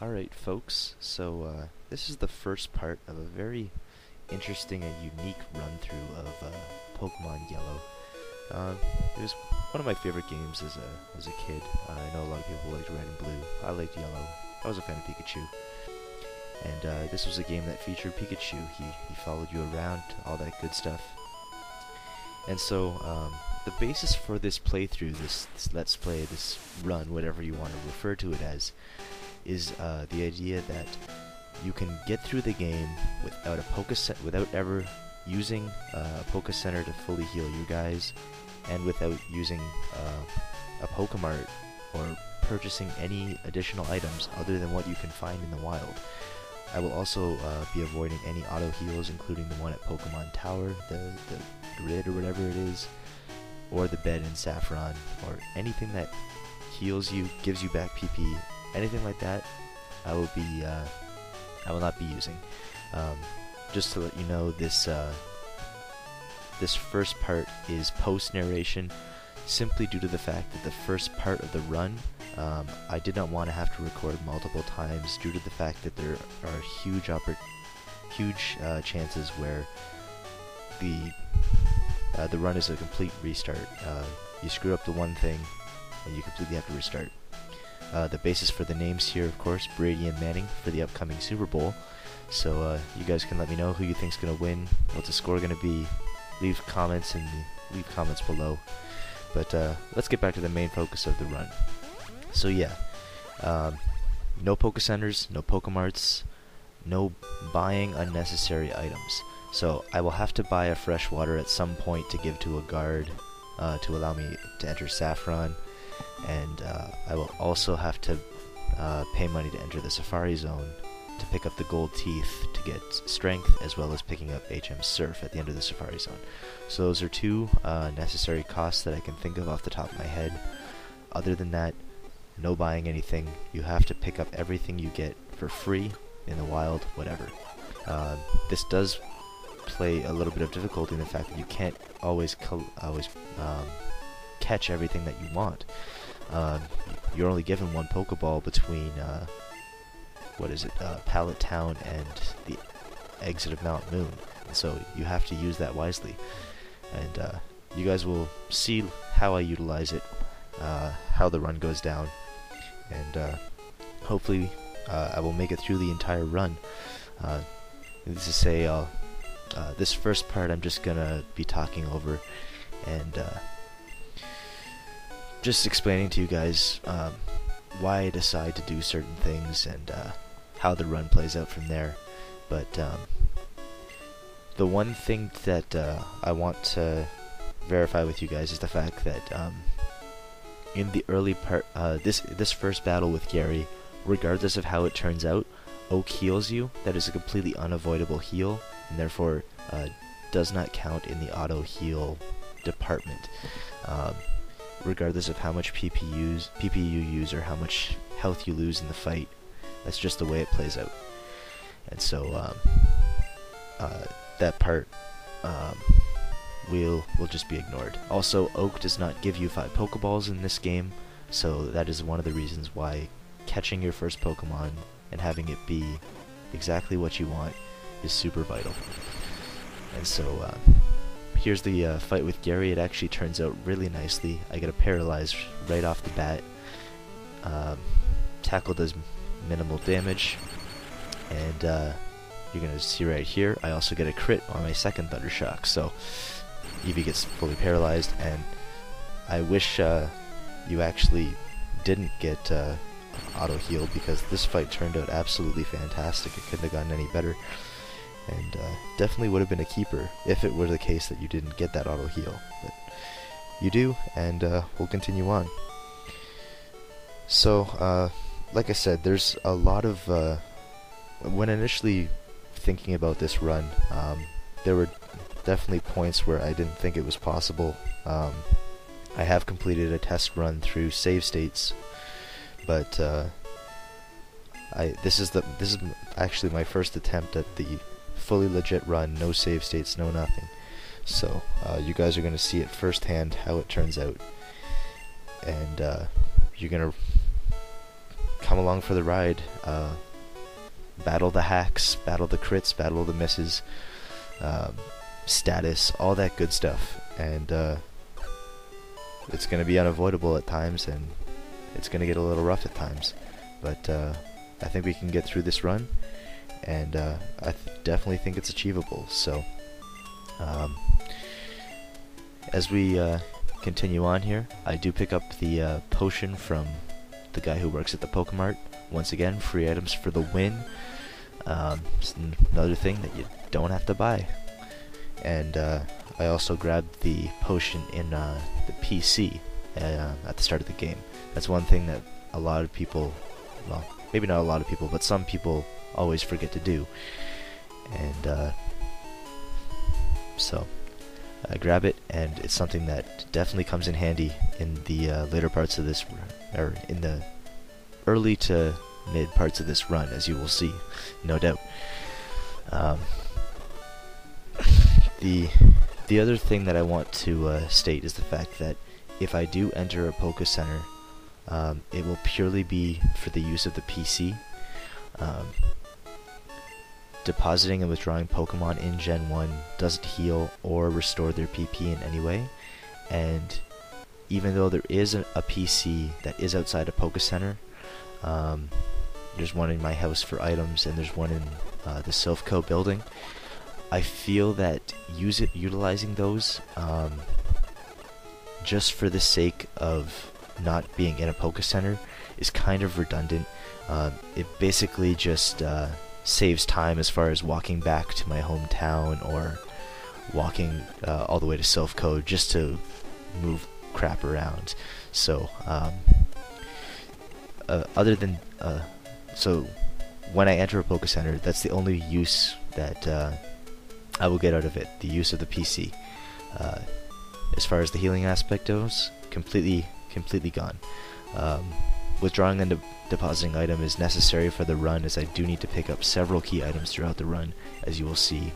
Alright folks, so this is the first part of a very interesting and unique run-through of Pokemon Yellow. It was one of my favorite games as a kid. I know a lot of people liked Red and Blue. I liked Yellow. I was a fan of Pikachu. And this was a game that featured Pikachu. He followed you around, all that good stuff. And so the basis for this playthrough, this Let's Play, this run, whatever you want to refer to it as, is the idea that you can get through the game without ever using a Pokecenter to fully heal you guys, and without using a Pokemart or purchasing any additional items other than what you can find in the wild. I will also be avoiding any auto heals, including the one at Pokemon Tower, the grid or whatever it is, or the bed in Saffron, or anything that heals you, gives you back PP. Anything like that, I will not be using. Just to let you know, this first part is post-narration, simply due to the fact that the first part of the run, I did not want to have to record multiple times, due to the fact that there are huge chances where the run is a complete restart. You screw up the one thing, and you completely have to restart. The basis for the names here, of course, Brady and Manning for the upcoming Super Bowl. So you guys can let me know who you think's gonna win, what's the score gonna be. Leave comments below. But let's get back to the main focus of the run. So yeah, no Pokecenters, no Pokemarts, no buying unnecessary items. So I will have to buy a fresh water at some point to give to a guard to allow me to enter Saffron. And I will also have to pay money to enter the Safari Zone to pick up the gold teeth to get strength, as well as picking up HM Surf at the end of the Safari Zone. So those are two necessary costs that I can think of off the top of my head. Other than that, no buying anything. You have to pick up everything you get for free in the wild, whatever. This does play a little bit of difficulty in the fact that you can't always catch everything that you want. You're only given one Pokeball between Pallet Town and the exit of Mount Moon, and so you have to use that wisely. And you guys will see how I utilize it, how the run goes down, and hopefully I will make it through the entire run. Needless to say, this first part I'm just gonna be talking over and just explaining to you guys why I decide to do certain things and how the run plays out from there. But the one thing that I want to verify with you guys is the fact that in the early part, this first battle with Gary, regardless of how it turns out, Oak heals you. That is a completely unavoidable heal, and therefore does not count in the auto heal department. Regardless of how much PP you use or how much health you lose in the fight, that's just the way it plays out. And so that part will just be ignored. Also, Oak does not give you 5 Pokeballs in this game, so that is one of the reasons why catching your first Pokemon and having it be exactly what you want is super vital. And so here's the fight with Gary. It actually turns out really nicely. I get a Paralyze right off the bat. Tackle does minimal damage, and you're going to see right here, I also get a crit on my second Thunder Shock, so Eevee gets fully paralyzed. And I wish you actually didn't get auto healed, because this fight turned out absolutely fantastic. It couldn't have gotten any better, and definitely would have been a keeper if it were the case that you didn't get that auto heal. But you do, and we'll continue on. So like I said, there's a lot of when initially thinking about this run, there were definitely points where I didn't think it was possible. I have completed a test run through save states, but this is actually my first attempt at the fully legit run, no save states, no nothing. So you guys are going to see it firsthand how it turns out, and you're going to come along for the ride. Battle the hacks, battle the crits, battle the misses, status, all that good stuff. And it's going to be unavoidable at times, and it's going to get a little rough at times. But I think we can get through this run, and I definitely think it's achievable. So as we continue on here, I do pick up the potion from the guy who works at the Pokemart. Once again, free items for the win. It's another thing that you don't have to buy. And I also grabbed the potion in the PC at the start of the game. That's one thing that a lot of people, well, maybe not a lot of people, but some people always forget to do. And so I grab it, and it's something that definitely comes in handy in the later parts of this, or in the early to mid parts of this run, as you will see, no doubt. The other thing that I want to state is the fact that if I do enter a Pokecenter, it will purely be for the use of the PC. Depositing and withdrawing Pokemon in Gen 1 doesn't heal or restore their PP in any way, and even though there is a PC that is outside a Pokecenter, there's one in my house for items, and there's one in the Silph Co building. I feel that utilizing those just for the sake of not being in a Pokecenter is kind of redundant. It basically just saves time as far as walking back to my hometown or walking all the way to Silph Co just to move crap around. So so when I enter a Pokecenter, that's the only use that I will get out of it, the use of the PC. As far as the healing aspect goes, completely gone. Withdrawing and depositing item is necessary for the run, as I do need to pick up several key items throughout the run, as you will see.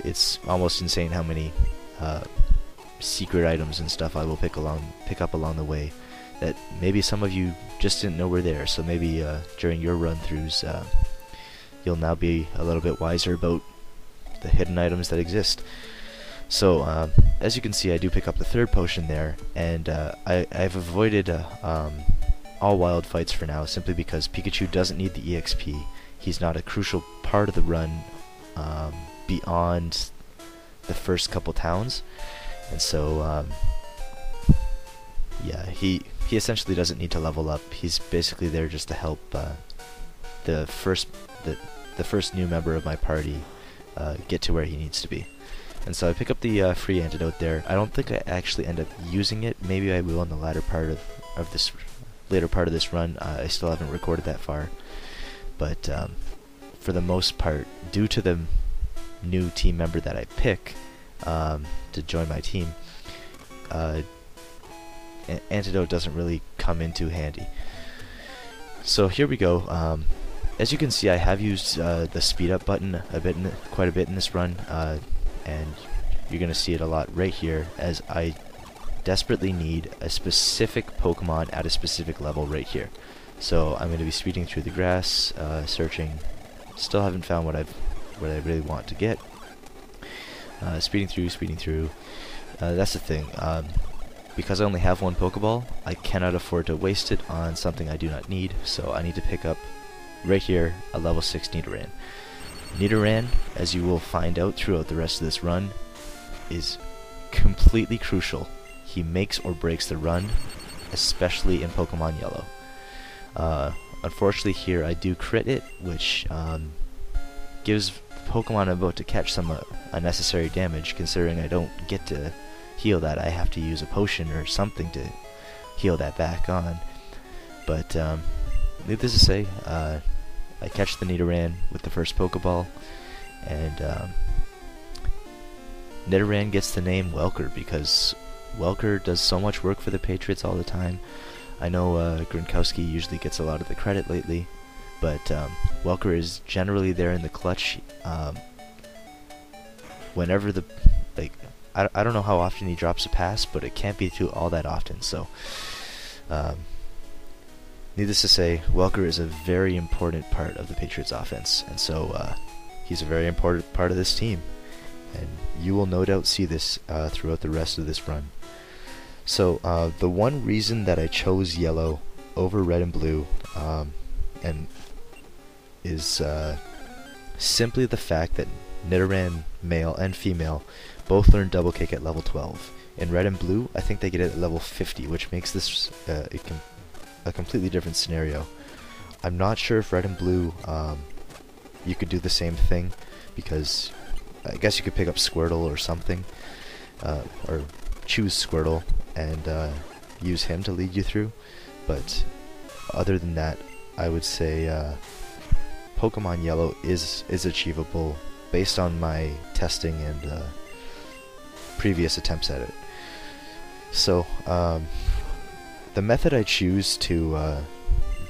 It's almost insane how many secret items and stuff I will pick up along the way that maybe some of you just didn't know were there. So maybe during your run-throughs, you'll now be a little bit wiser about the hidden items that exist. So as you can see, I do pick up the third potion there, and I've avoided all wild fights for now, simply because Pikachu doesn't need the EXP. He's not a crucial part of the run beyond the first couple towns, and so yeah, he essentially doesn't need to level up. He's basically there just to help the first new member of my party get to where he needs to be. And so I pick up the free antidote there. I don't think I actually end up using it. Maybe I will in the later part of this run. I still haven't recorded that far, but for the most part, due to the new team member that I pick to join my team, antidote doesn't really come in too handy. So here we go. As you can see, I have used the speed up button quite a bit in this run, and you're going to see it a lot right here, as I desperately need a specific Pokemon at a specific level right here. So I'm going to be speeding through the grass, searching. Still haven't found what I really want to get. Speeding through. That's the thing. Because I only have one Pokeball, I cannot afford to waste it on something I do not need. So I need to pick up right here a level 6 Nidoran. Nidoran, as you will find out throughout the rest of this run, is completely crucial. He makes or breaks the run, especially in Pokemon Yellow. Unfortunately here I do crit it, which gives Pokemon I'm about to catch some unnecessary damage, considering I don't get to heal that. I have to use a potion or something to heal that back on. But needless to say, I catch the Nidoran with the first Pokeball, and Nidoran gets the name Welker because Welker does so much work for the Patriots all the time. I know Gronkowski usually gets a lot of the credit lately, but Welker is generally there in the clutch. Whenever I don't know how often he drops a pass, but it can't be all that often. So needless to say, Welker is a very important part of the Patriots offense, and so he's a very important part of this team. And you will no doubt see this throughout the rest of this run. So the one reason that I chose yellow over red and blue and is simply the fact that Nidoran, male and female, both learn double kick at level 12. In red and blue, I think they get it at level 50, which makes this a completely different scenario. I'm not sure if red and blue you could do the same thing, because I guess you could pick up Squirtle or something, or choose Squirtle and use him to lead you through. But other than that, I would say Pokemon Yellow is achievable based on my testing and previous attempts at it. So the method I choose to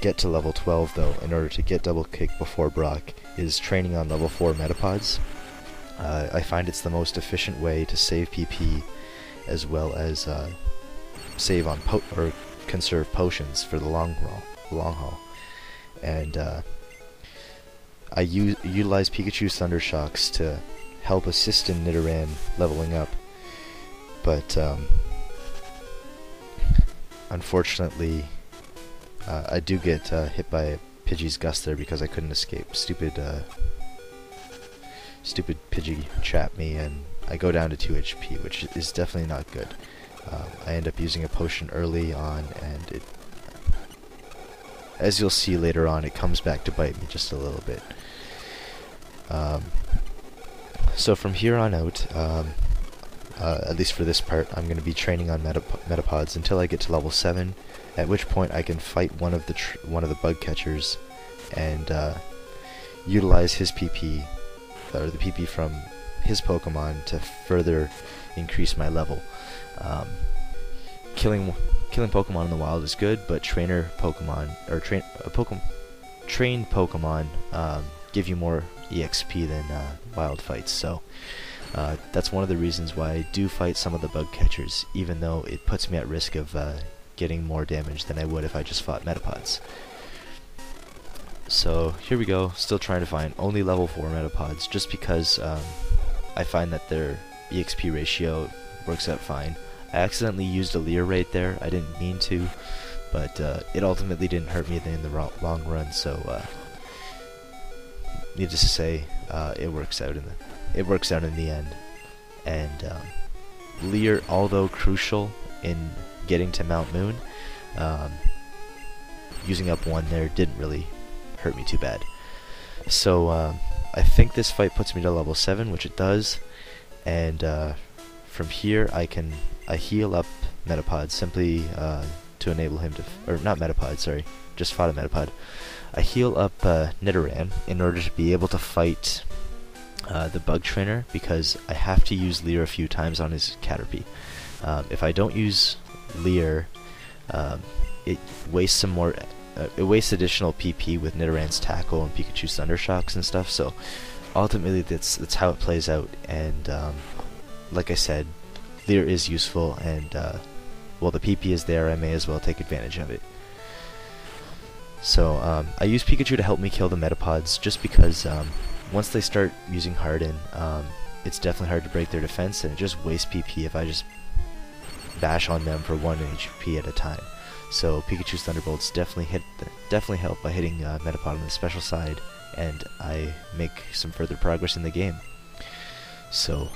get to level 12, though, in order to get double kick before Brock, is training on level 4 Metapods. I find it's the most efficient way to save PP, as well as save on or conserve potions for the long haul. And I utilize Pikachu's Thunder Shocks to help assist in Nidoran leveling up, but unfortunately I do get hit by a Pidgey's Gust there because I couldn't escape. Stupid Pidgey trapped me, and I go down to 2 HP, which is definitely not good. I end up using a potion early on, and it, as you'll see later on, it comes back to bite me just a little bit. So from here on out, at least for this part, I'm going to be training on Metapods until I get to level 7, at which point I can fight one of the bug catchers and utilize his PP, or the PP from his Pokemon, to further increase my level. Killing Pokemon in the wild is good, but trainer Pokemon, or trained Pokemon give you more EXP than wild fights. So that's one of the reasons why I do fight some of the bug catchers, even though it puts me at risk of getting more damage than I would if I just fought Metapods. So here we go, still trying to find only level 4 Metapods, just because I find that their EXP ratio works out fine. I accidentally used a Leer right there. I didn't mean to, but it ultimately didn't hurt me in the long run. So needless to say, it works out in the end. And Leer, although crucial in getting to Mount Moon, using up 1 there didn't really hurt me too bad. So I think this fight puts me to level 7, which it does, and from here I heal up Metapod simply to enable him to, or not Metapod, sorry, just fought a Metapod. I heal up Nidoran in order to be able to fight the Bug Trainer, because I have to use Leer a few times on his Caterpie. If I don't use Leer, it wastes some more. It wastes additional PP with Nidoran's Tackle and Pikachu's Thunder Shocks and stuff. So ultimately, that's how it plays out. And like I said, Leer is useful, and while the PP is there, I may as well take advantage of it. So I use Pikachu to help me kill the Metapods, just because once they start using Harden, it's definitely hard to break their defense, and it just wastes PP if I just bash on them for 1 HP at a time. So Pikachu's Thunderbolts definitely help by hitting Metapod on the special side, and I make some further progress in the game. So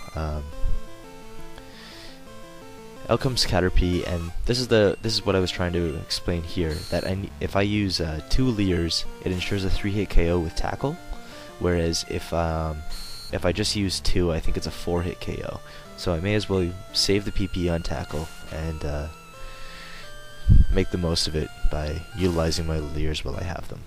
out comes Caterpie, and this is what I was trying to explain here. That if I use 2 Leers, it ensures a 3-hit KO with Tackle, whereas if I just use 2, I think it's a 4-hit KO. So I may as well save the PP on Tackle and make the most of it by utilizing my Leers while I have them.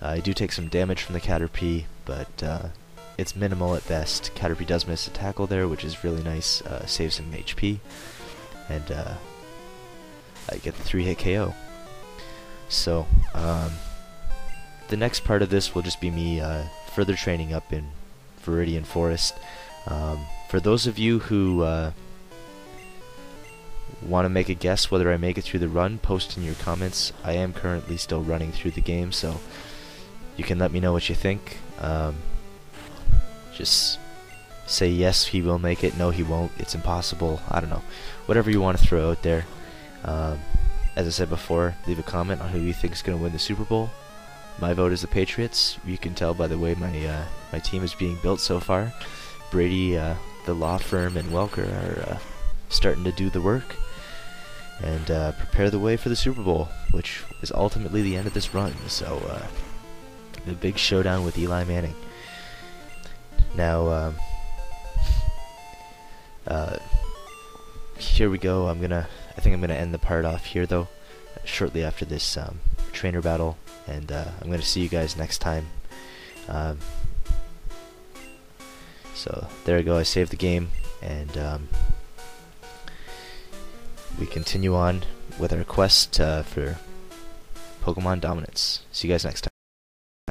I do take some damage from the Caterpie, but it's minimal at best. Caterpie does miss a Tackle there, which is really nice, saves some HP, and I get the 3-hit KO. So the next part of this will just be me further training up in Viridian Forest. For those of you who want to make a guess whether I make it through the run, post in your comments. I am currently still running through the game, so you can let me know what you think. Just say yes, he will make it, no he won't, it's impossible, I don't know. Whatever you want to throw out there. As I said before, leave a comment on who you think is going to win the Super Bowl. My vote is the Patriots. You can tell by the way my team is being built so far. Brady, the law firm, and Welker are starting to do the work and prepare the way for the Super Bowl, which is ultimately the end of this run. So the big showdown with Eli Manning. Now, here we go. I think I'm gonna end the part off here though, shortly after this trainer battle, and I'm gonna see you guys next time. So there we go. I saved the game, and we continue on with our quest for Pokemon dominance. See you guys next time.